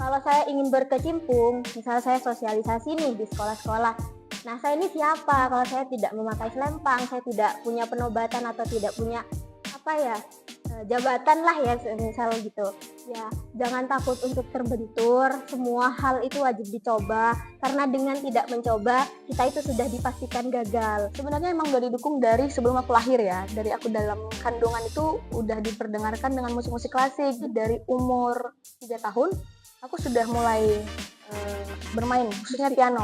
Kalau saya ingin berkecimpung, misal saya sosialisasi nih di sekolah-sekolah. Nah, saya ini siapa kalau saya tidak memakai selempang, saya tidak punya penobatan atau tidak punya apa ya, jabatan lah ya misal gitu. Ya, jangan takut untuk terbentur, semua hal itu wajib dicoba karena dengan tidak mencoba, kita itu sudah dipastikan gagal. Sebenarnya emang udah didukung dari sebelum aku lahir ya, dari aku dalam kandungan itu udah diperdengarkan dengan musik-musik klasik. Dari umur 3 tahun, aku sudah mulai, bermain, khususnya piano.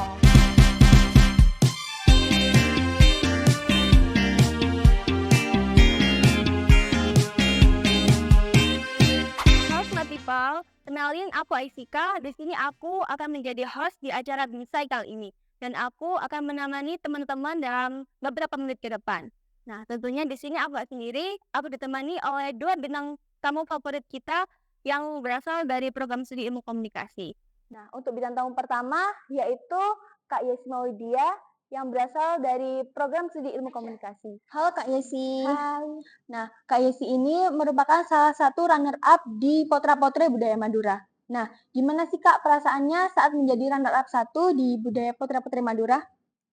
Halo Smart People, kenalin aku Aisika. Di sini aku akan menjadi host di acara Binsai kali ini. Dan aku akan menemani teman-teman dalam beberapa menit ke depan. Nah, tentunya di sini aku gak sendiri. Aku ditemani oleh dua bintang tamu favorit kita yang berasal dari program studi ilmu komunikasi. Nah, untuk bintang tamu pertama yaitu Kak Yesi Maulidia yang berasal dari program studi ilmu komunikasi. Halo Kak Yesi. Hai. Nah, Kak Yesi ini merupakan salah satu runner up di Potra Potre Budaya Madura. Nah, gimana sih Kak perasaannya saat menjadi runner up 1 di Budaya Potra Potre Madura?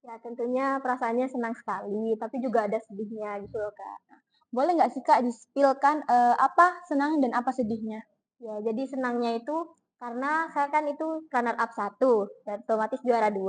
Ya, tentunya perasaannya senang sekali, tapi juga ada sedihnya gitu loh, Kak. Boleh nggak sih Kak di-spill-kan, apa senang dan apa sedihnya? Ya, jadi senangnya itu karena saya kan itu runner up 1 dan otomatis juara 2.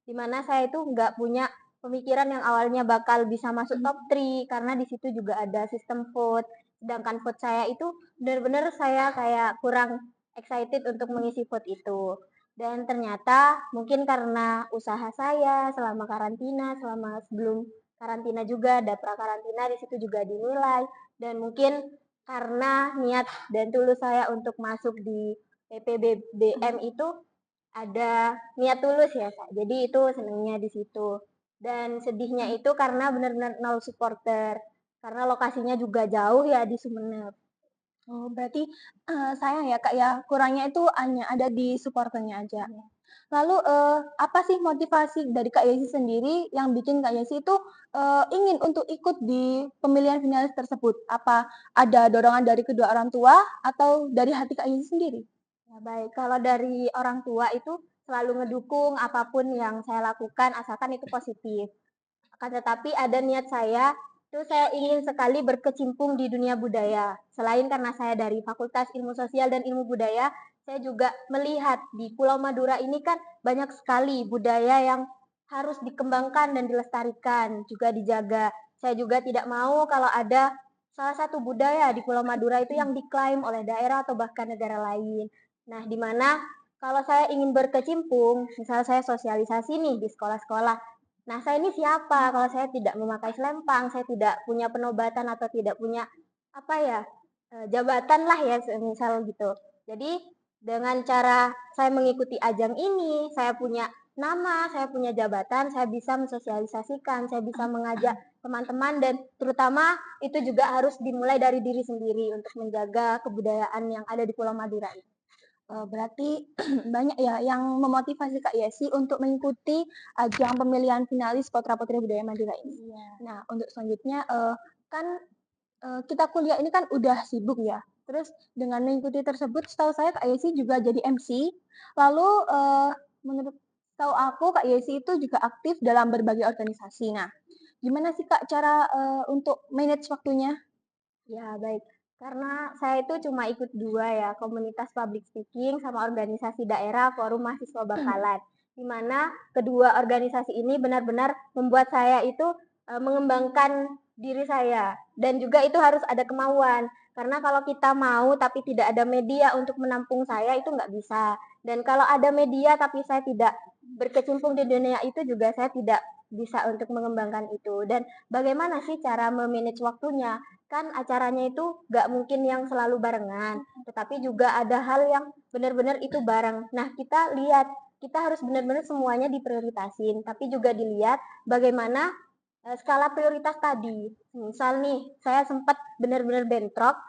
Di mana saya itu nggak punya pemikiran yang awalnya bakal bisa masuk top 3 karena di situ juga ada sistem vote. Sedangkan vote saya itu benar-benar saya kayak kurang excited untuk mengisi vote itu. Dan ternyata mungkin karena usaha saya selama karantina, selama sebelum karantina juga ada pra-karantina di situ juga dinilai dan mungkin karena niat dan tulus saya untuk masuk di PPBBM itu ada niat tulus ya, Kak. Jadi itu senangnya di situ. Dan sedihnya itu karena benar-benar nol supporter. Karena lokasinya juga jauh ya di Sumeneb. Oh, berarti, sayang ya, Kak, ya, kurangnya itu hanya ada di supporternya aja. Iya. Lalu, apa sih motivasi dari Kak Yesi sendiri yang bikin Kak Yesi itu, ingin untuk ikut di pemilihan finalis tersebut? Apa ada dorongan dari kedua orang tua atau dari hati Kak Yesi sendiri? Ya, baik. Kalau dari orang tua itu selalu ngedukung apapun yang saya lakukan asalkan itu positif. Akan tetapi ada niat saya, itu saya ingin sekali berkecimpung di dunia budaya. Selain karena saya dari Fakultas Ilmu Sosial dan Ilmu Budaya, saya juga melihat di Pulau Madura ini kan banyak sekali budaya yang harus dikembangkan dan dilestarikan, juga dijaga. Saya juga tidak mau kalau ada salah satu budaya di Pulau Madura itu yang diklaim oleh daerah atau bahkan negara lain. Nah, di mana kalau saya ingin berkecimpung, misal saya sosialisasi nih di sekolah-sekolah. Nah, saya ini siapa kalau saya tidak memakai selempang, saya tidak punya penobatan atau tidak punya apa ya, jabatan lah ya misal gitu. Jadi dengan cara saya mengikuti ajang ini, saya punya nama, saya punya jabatan, saya bisa mensosialisasikan, saya bisa mengajak teman-teman dan terutama itu juga harus dimulai dari diri sendiri untuk menjaga kebudayaan yang ada di Pulau Madura ini. Berarti banyak ya yang memotivasi Kak Yesi untuk mengikuti ajang pemilihan finalis Putra Putri Budaya Madura ini. Iya. Nah, untuk selanjutnya, kan, kita kuliah ini kan udah sibuk ya, terus dengan mengikuti tersebut setahu saya Kak Yesi juga jadi MC, lalu, menurut tahu aku Kak Yesi itu juga aktif dalam berbagai organisasi. Nah, gimana sih Kak cara, untuk manage waktunya? Ya, baik. Karena saya itu cuma ikut 2 ya, komunitas public speaking sama organisasi daerah Forum Mahasiswa Bakalan. Di mana kedua organisasi ini benar-benar membuat saya itu, mengembangkan diri saya dan juga itu harus ada kemauan. Karena kalau kita mau tapi tidak ada media untuk menampung saya itu nggak bisa. Dan kalau ada media tapi saya tidak berkecimpung di dunia itu juga saya tidak bisa untuk mengembangkan itu. Dan bagaimana sih cara me-manage waktunya? Kan acaranya itu nggak mungkin yang selalu barengan, tetapi juga ada hal yang benar-benar itu bareng. Nah, kita lihat, kita harus benar-benar semuanya diprioritasin, tapi juga dilihat bagaimana skala prioritas tadi. Misal nih, saya sempat benar-benar bentrok,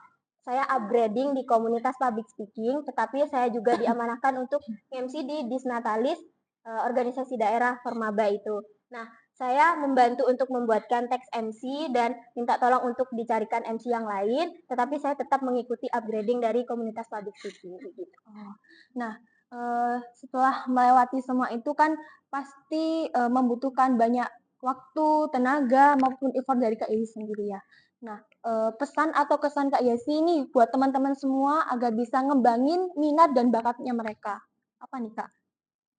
saya upgrading di komunitas public speaking, tetapi saya juga diamanahkan untuk MC di Disnatalis, organisasi daerah Formaba itu. Nah, saya membantu untuk membuatkan teks MC dan minta tolong untuk dicarikan MC yang lain, tetapi saya tetap mengikuti upgrading dari komunitas public speaking gitu. Oh, nah, Setelah melewati semua itu kan pasti, membutuhkan banyak waktu, tenaga, maupun effort dari Kak Yesi sendiri ya. Nah, pesan atau kesan Kak Yesi ini buat teman-teman semua agar bisa ngembangin minat dan bakatnya mereka, apa nih, Kak?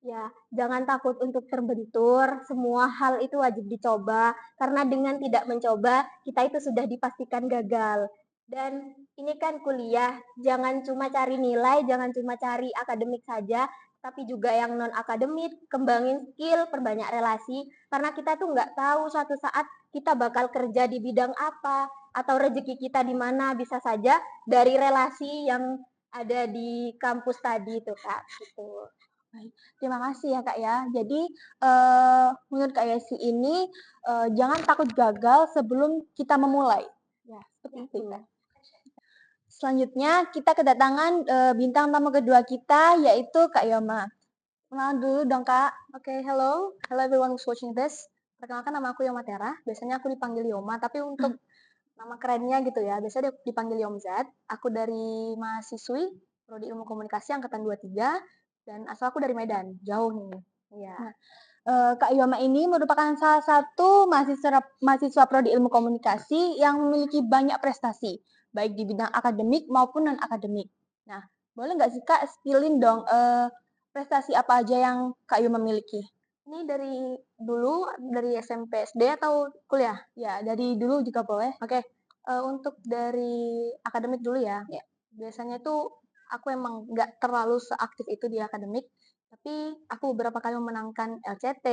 Ya, jangan takut untuk terbentur, semua hal itu wajib dicoba, karena dengan tidak mencoba, kita itu sudah dipastikan gagal. Dan ini kan kuliah, jangan cuma cari nilai, jangan cuma cari akademik saja, tapi juga yang non-akademik, kembangin skill, perbanyak relasi, karena kita tuh nggak tahu suatu saat kita bakal kerja di bidang apa, atau rezeki kita di mana, bisa saja dari relasi yang ada di kampus tadi itu, Kak, gitu. Baik, terima kasih ya, Kak, ya. Jadi, menurut Kak Yesi ini, jangan takut gagal sebelum kita memulai. Ya, seperti itu, Kak. Selanjutnya kita kedatangan, bintang tamu kedua kita yaitu Kak Yoma. Kenalan dulu dong, Kak. Oke, hello. Hello everyone who's watching this. Perkenalkan nama aku Yoma Tera. Biasanya aku dipanggil Yoma, tapi untuk nama kerennya gitu ya, biasanya dipanggil Yomzat. Aku dari mahasiswi Prodi Ilmu Komunikasi angkatan 23 dan asal aku dari Medan. Jauh nih. Iya. Nah, Kak Yoma ini merupakan salah satu mahasiswa Prodi Ilmu Komunikasi yang memiliki banyak prestasi, baik di bidang akademik maupun non-akademik. Nah, boleh nggak sih Kak spill-in dong, prestasi apa aja yang Kak Yoma miliki? Ini dari dulu, dari SMP, SD atau kuliah? Ya, dari dulu juga boleh. Oke, untuk dari akademik dulu ya. Ya. Biasanya tuh aku emang nggak terlalu seaktif itu di akademik, tapi aku beberapa kali memenangkan LCT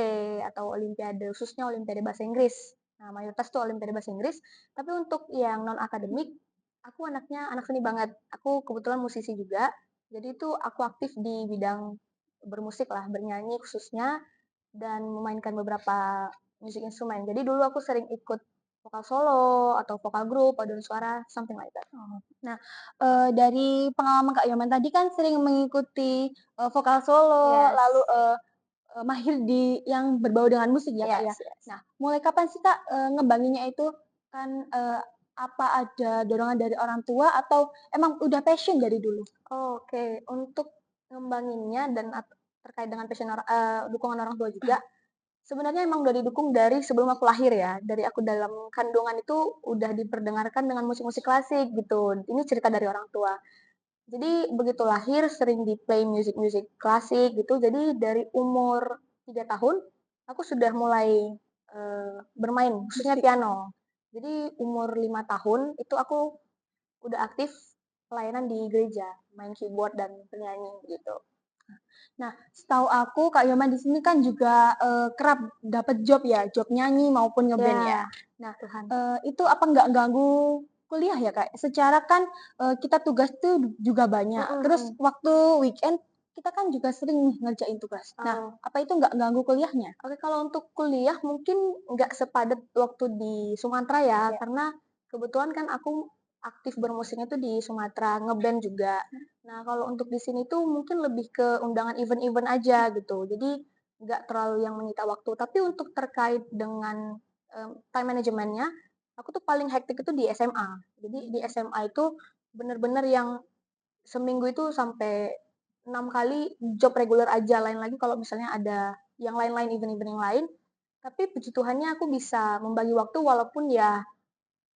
atau olimpiade, khususnya olimpiade bahasa Inggris. Nah, mayoritas tuh olimpiade bahasa Inggris, tapi untuk yang non akademik, aku anaknya anak seni banget. Aku kebetulan musisi juga, jadi itu aku aktif di bidang bermusik lah, bernyanyi khususnya, dan memainkan beberapa musik instrumen. Jadi dulu aku sering ikut vokal solo atau vokal grup, paduan suara, something like that. Nah, dari pengalaman Kak Yoma tadi kan sering mengikuti, vokal solo, Yes. lalu, mahir di yang berbau dengan musik ya, Kak, ya? Yes, yes. Nah, mulai kapan sih, Kak, ngembanginnya itu? Kan, apa ada dorongan dari orang tua atau emang udah passion dari dulu? Oke, untuk ngembanginnya dan terkait dengan passion dukungan orang tua juga, sebenarnya emang udah didukung dari sebelum aku lahir ya. Dari aku dalam kandungan itu udah diperdengarkan dengan musik-musik klasik gitu. Ini cerita dari orang tua. Jadi begitu lahir sering di-play musik-musik klasik gitu. Jadi dari umur 3 tahun aku sudah mulai bermain khususnya piano. Jadi umur 5 tahun itu aku udah aktif pelayanan di gereja, main keyboard dan penyanyi gitu. Nah, setahu aku Kak Yoma di sini kan juga, kerap dapat job ya, job nyanyi maupun nge-band ya. Nah, Tuhan. itu apa nggak ganggu kuliah ya, Kak? Secara kan, kita tugas tuh juga banyak, terus waktu weekend kita kan juga sering nih ngerjain tugas. Nah, apa itu nggak ganggu kuliahnya? Oke, kalau untuk kuliah mungkin nggak sepadat waktu di Sumatera ya, Iya. karena kebetulan kan aku aktif bermusiknya tuh di Sumatera, ngeband juga. Nah, kalau untuk di sini tuh mungkin lebih ke undangan event-event aja gitu. Jadi nggak terlalu yang menyita waktu. Tapi untuk terkait dengan time manajemennya, aku tuh paling hektik itu di SMA. Jadi di SMA itu bener-bener yang seminggu itu sampai 6 kali job reguler aja, lain lagi kalau misalnya ada yang lain-lain, event-event yang lain. Tapi puji Tuhannya aku bisa membagi waktu walaupun ya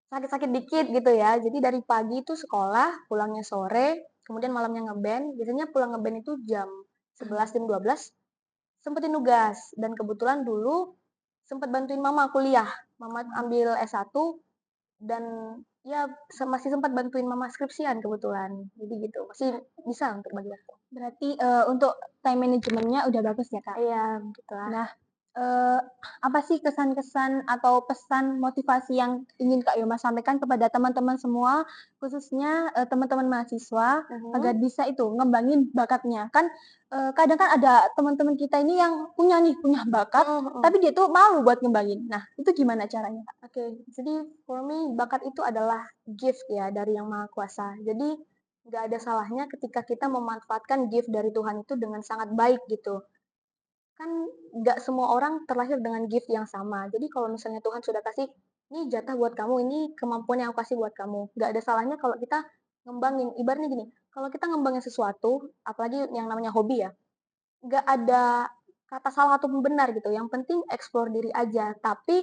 sakit-sakit dikit gitu ya. Jadi dari pagi itu sekolah, pulangnya sore, kemudian malamnya ngeband. Biasanya pulang ngeband itu jam 11, jam 12, sempetin nugas. Dan kebetulan dulu sempat bantuin mama kuliah. Mama ambil S1 dan ya masih sempat bantuin mama skripsian kebetulan. Jadi gitu, masih bisa untuk bagi waktu. Berarti, untuk time manajemennya udah bagus ya, Kak? Iya, begitulah. Nah, apa sih kesan-kesan atau pesan motivasi yang ingin Kak Yoma sampaikan kepada teman-teman semua, khususnya, teman-teman mahasiswa agar bisa itu ngembangin bakatnya? Kan, kadang kan ada teman-teman kita ini yang punya bakat, tapi dia tuh malu buat ngembangin. Nah, itu gimana caranya, Kak? Oke, jadi for me bakat itu adalah gift ya dari Yang Maha Kuasa. Jadi nggak ada salahnya ketika kita memanfaatkan gift dari Tuhan itu dengan sangat baik gitu. Kan nggak semua orang terlahir dengan gift yang sama. Jadi kalau misalnya Tuhan sudah kasih, ini jatah buat kamu, ini kemampuan yang aku kasih buat kamu. Nggak ada salahnya kalau kita ngembangin. Ibaratnya gini, kalau kita ngembangin sesuatu, apalagi yang namanya hobi ya, nggak ada kata salah ataupun benar gitu, yang penting explore diri aja. Tapi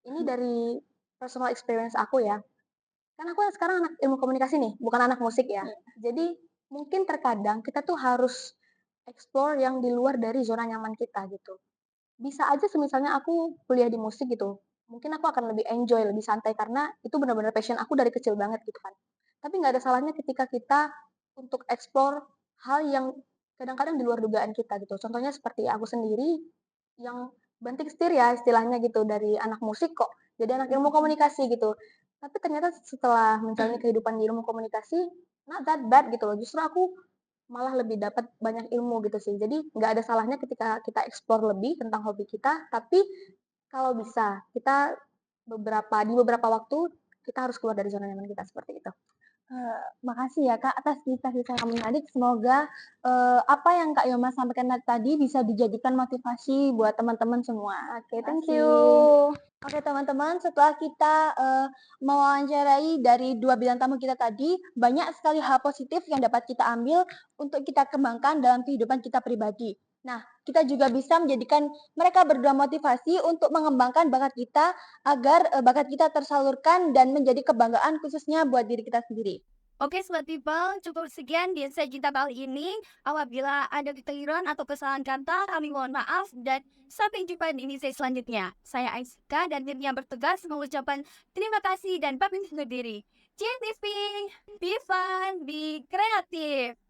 ini dari personal experience aku ya, kan aku sekarang anak ilmu komunikasi nih, bukan anak musik ya. Jadi mungkin terkadang kita tuh harus explore yang di luar dari zona nyaman kita gitu. Bisa aja semisalnya aku kuliah di musik gitu, mungkin aku akan lebih enjoy, lebih santai karena itu benar-benar passion aku dari kecil banget gitu kan. Tapi nggak ada salahnya ketika kita untuk explore hal yang kadang-kadang di luar dugaan kita gitu. Contohnya seperti aku sendiri yang banting setir ya istilahnya gitu dari anak musik kok jadi anak ilmu komunikasi gitu. Tapi ternyata setelah menjalani kehidupan di ilmu komunikasi, not that bad gitu loh. Justru aku malah lebih dapat banyak ilmu gitu sih. Jadi nggak ada salahnya ketika kita explore lebih tentang hobi kita, tapi kalau bisa kita di beberapa waktu kita harus keluar dari zona nyaman kita seperti itu. Makasih ya Kak atas kisah-kisah kamu tadi. Semoga apa yang Kak Yoma sampaikan tadi bisa dijadikan motivasi buat teman-teman semua. Oke, thank Makasih. you. Oke teman-teman, setelah kita mewawancarai dari 2 bintang tamu kita tadi, banyak sekali hal positif yang dapat kita ambil untuk kita kembangkan dalam kehidupan kita pribadi. Nah, kita juga bisa menjadikan mereka berdua motivasi untuk mengembangkan bakat kita agar bakat kita tersalurkan dan menjadi kebanggaan khususnya buat diri kita sendiri. Oke, Sobat People, cukup sekian di Insight Cinta kali ini. Apabila ada kekeliruan atau kesalahan kata, kami mohon maaf dan sampai jumpa di Insight selanjutnya. Saya Aisyika dan tim yang bertugas mengucapkan terima kasih dan pamit undur diri. Cheers, be fun, be kreatif.